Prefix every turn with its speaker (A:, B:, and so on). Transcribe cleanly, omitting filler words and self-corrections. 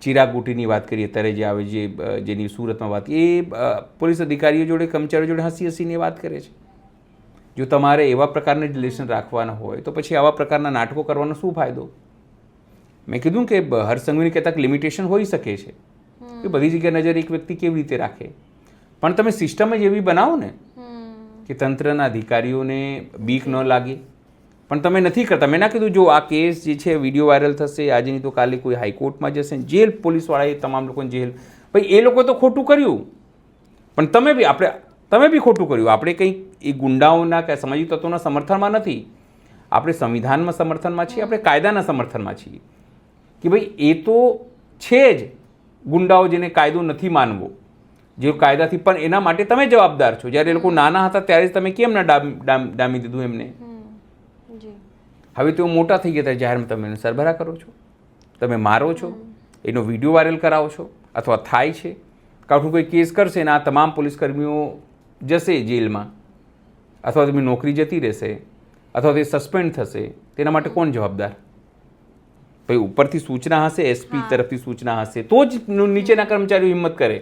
A: ચિરાગ ગુટીની વાત કરીએ અત્યારે જે આવે જેની સુરતમાં વાત એ પોલીસ અધિકારીઓ જોડે કર્મચારીઓ જોડે હસીને વાત કરે છે. જો તમારે એવા પ્રકારના રિલેશન રાખવાના હોય તો પછી આવા પ્રકારના નાટકો કરવાનો શું ફાયદો? મેં કીધું કે હર્ષસંઘવીની કહેતા લિમિટેશન હોઈ શકે છે કે બધી જગ્યાએ નજર એક વ્યક્તિ કેવી રીતે રાખે, પણ તમે સિસ્ટમ જ એવી બનાવો ને કે તંત્રના અધિકારીઓને બીક ન લાગે. પણ તમે નથી કરતા. મેં ના કીધું જો આ કેસ જે છે વિડીયો વાયરલ થશે આજે નહીં તો કાલે કોઈ હાઈકોર્ટમાં જશે, જેલ પોલીસવાળાએ તમામ લોકોને જેલ. ભાઈ એ લોકો તો ખોટું કર્યું, પણ તમે બી ખોટું કર્યું. આપણે કંઈ એ ગુંડાઓના કે સામાજિક તત્વોના સમર્થનમાં નથી, આપણે સંવિધાનમાં સમર્થનમાં છીએ, આપણે કાયદાના સમર્થનમાં છીએ કે ભાઈ એ તો છે જ ગુંડાઓ જેને કાયદો નથી માનવો, જે કાયદાથી, પણ એના માટે તમે જવાબદાર છો. જ્યારે એ લોકો નાના હતા ત્યારે જ તમે કેમ ના ડામી દીધું એમને? હવે તેઓ મોટા થઈ ગયા ત્યારે જાહેરમાં તમે એને સરભરા કરો છો, તમે મારો છો, એનો વિડીયો વાયરલ કરાવો છો, અથવા થાય છે કાંઠું કોઈ કેસ કરશે ને આ તમામ પોલીસકર્મીઓ જશે જેલમાં, અથવા તેમની નોકરી જતી રહેશે, અથવા તે સસ્પેન્ડ થશે, તેના માટે કોણ જવાબદાર? ભાઈ ઉપરથી સૂચના હશે, એસપી તરફથી સૂચના હશે તો જ નીચેના કર્મચારીઓ હિંમત કરે.